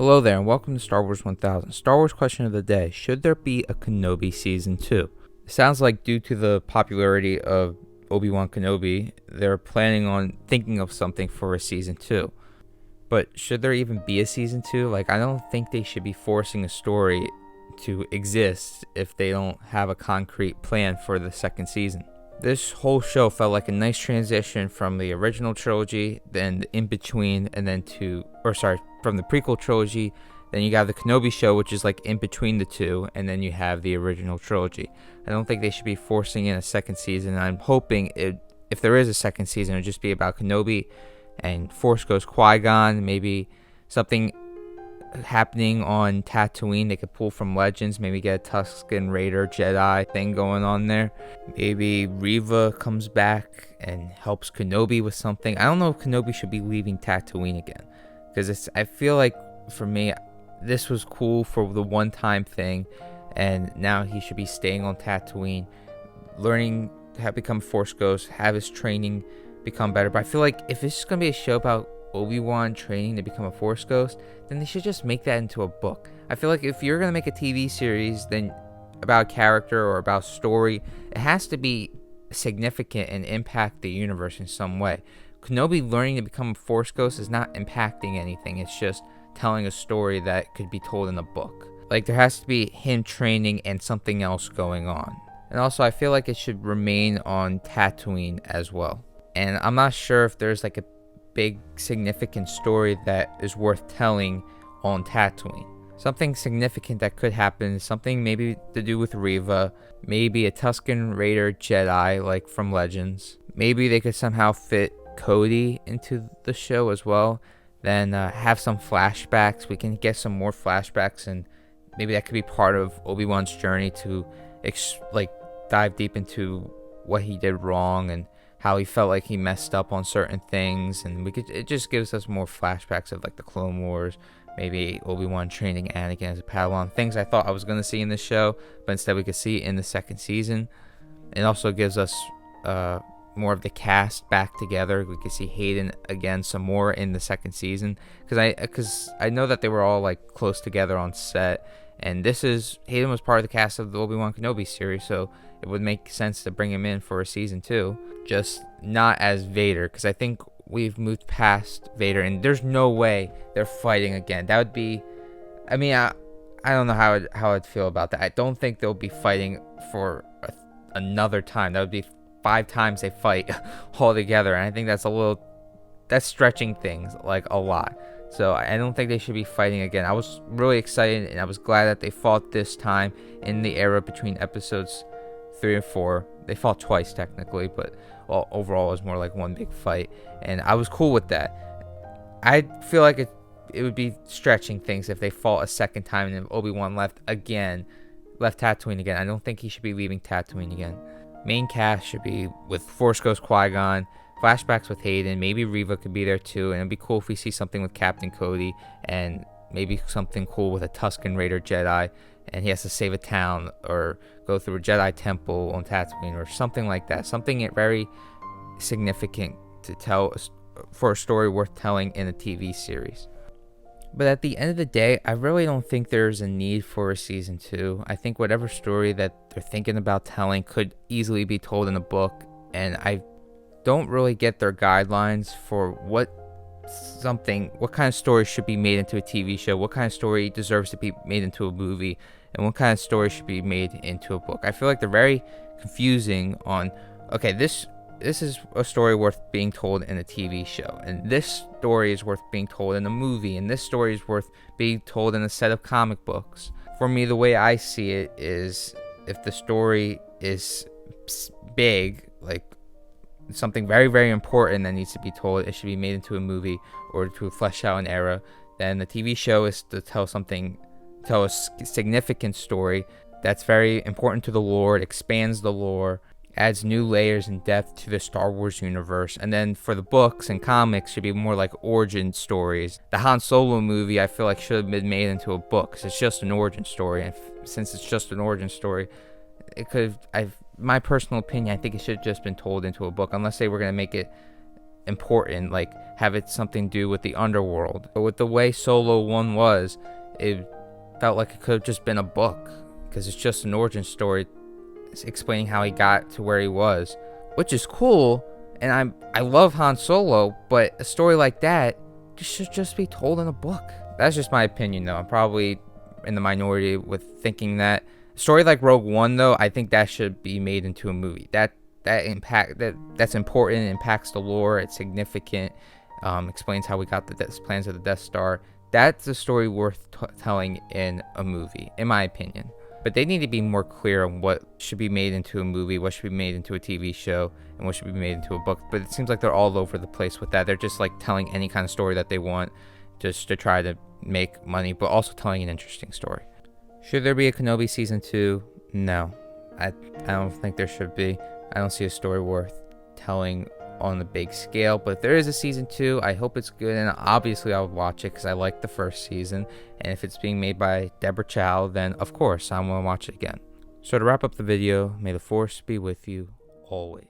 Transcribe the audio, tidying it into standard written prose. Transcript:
Hello there, and welcome to Star Wars 1000. Star Wars question of the day: should there be a Kenobi Season 2? It sounds like due to the popularity of Obi-Wan Kenobi, they're planning on thinking of something for a Season 2. But should there even be a Season 2? I don't think they should be forcing a story to exist if they don't have a concrete plan for the second season. This whole show felt like a nice transition from the original trilogy, then the in-between, and then from the prequel trilogy, then you got the Kenobi show, which is like in between the two, and then you have the original trilogy. I don't think they should be forcing in a second season. I'm hoping if there is a second season, it'll just be about Kenobi and Force Ghost Qui-Gon, maybe something happening on Tatooine they could pull from Legends, maybe get a Tusken Raider Jedi thing going on there. Maybe Reva comes back and helps Kenobi with something. I don't know if Kenobi should be leaving Tatooine again, because I feel like, for me, this was cool for the one-time thing, and now he should be staying on Tatooine, learning how to become Force Ghost, have his training become better. But I feel like if it's just going to be a show about Obi-Wan training to become a Force Ghost, then they should just make that into a book. I feel like if you're going to make a TV series then about a character or about story, it has to be significant and impact the universe in some way. Kenobi learning to become a Force Ghost is not impacting anything. It's just telling a story that could be told in a book. There has to be him training and something else going on. And also, I feel like it should remain on Tatooine as well. And I'm not sure if there's a big significant story that is worth telling on Tatooine. Something significant that could happen, something maybe to do with Reva, maybe a Tusken Raider Jedi like from Legends. Maybe they could somehow fit Cody into the show as well. Then have some flashbacks. We can get some more flashbacks, and maybe that could be part of Obi-Wan's journey to dive deep into what he did wrong and how he felt like he messed up on certain things. And it just gives us more flashbacks of the Clone Wars, maybe Obi-Wan training Anakin as a Padawan, things I thought I was going to see in the show, but instead we could see in the second season. It also gives us more of the cast back together. We could see Hayden again some more in the second season, because I know that they were all close together on set, and Hayden was part of the cast of the Obi-Wan Kenobi series, so it would make sense to bring him in for a season 2, just not as Vader, because I think we've moved past Vader, and there's no way they're fighting again. That would be, I don't know how I'd feel about that. I don't think they'll be fighting for another time. That would be 5 times they fight all together, and I think that's stretching things a lot. So I don't think they should be fighting again. I was really excited, and I was glad that they fought this time in the era between episodes 3 and 4. They fought twice technically, but overall it was more like one big fight, and I was cool with that. I feel like it would be stretching things if they fought a second time and if Obi-Wan left Tatooine again. I don't think he should be leaving Tatooine again. Main cast should be with Force Ghost Qui-Gon, flashbacks with Hayden, maybe Reva could be there too, and it'd be cool if we see something with Captain Cody, and maybe something cool with a Tusken Raider Jedi, and he has to save a town or go through a Jedi temple on Tatooine or something like that. Something very significant to tell for a story worth telling in a TV series. But at the end of the day, I really don't think there's a need for a season 2. I think whatever story that they're thinking about telling could easily be told in a book, and I don't really get their guidelines for what kind of story should be made into a TV show, what kind of story deserves to be made into a movie, and what kind of story should be made into a book. I feel like they're very confusing on, okay, this is a story worth being told in a TV show, and this story is worth being told in a movie, and this story is worth being told in a set of comic books. For me, the way I see it is, if the story is big, something very, very important that needs to be told, it should be made into a movie or to flesh out an era. Then the TV show is to tell a significant story that's very important to the lore, it expands the lore, adds new layers and depth to the Star Wars universe. And then for the books and comics, should be more like origin stories. The Han Solo movie, I feel like, should have been made into a book, because it's just an origin story, and since it's just an origin story, my personal opinion, I think it should have just been told into a book, unless they were going to make it important, like have it something to do with the underworld. But with the way Solo 1 was, it felt like it could have just been a book, because it's just an origin story explaining how he got to where he was, which is cool. And I love Han Solo, but a story like that should just be told in a book. That's just my opinion, though. I'm probably in the minority with thinking that. A story like Rogue One, though, I think that should be made into a movie. That's important. It impacts the lore. It's significant. Explains how we got the plans of the Death Star. That's a story worth telling in a movie, in my opinion. But they need to be more clear on what should be made into a movie, what should be made into a TV show, and what should be made into a book. But it seems like they're all over the place with that. They're just like telling any kind of story that they want just to try to make money, but also telling an interesting story. Should there be a Kenobi Season 2? No. I don't think there should be. I don't see a story worth telling on the big scale. But if there is a Season 2, I hope it's good. And obviously I would watch it because I like the first season. And if it's being made by Deborah Chow, then of course I'm going to watch it again. So to wrap up the video, may the Force be with you always.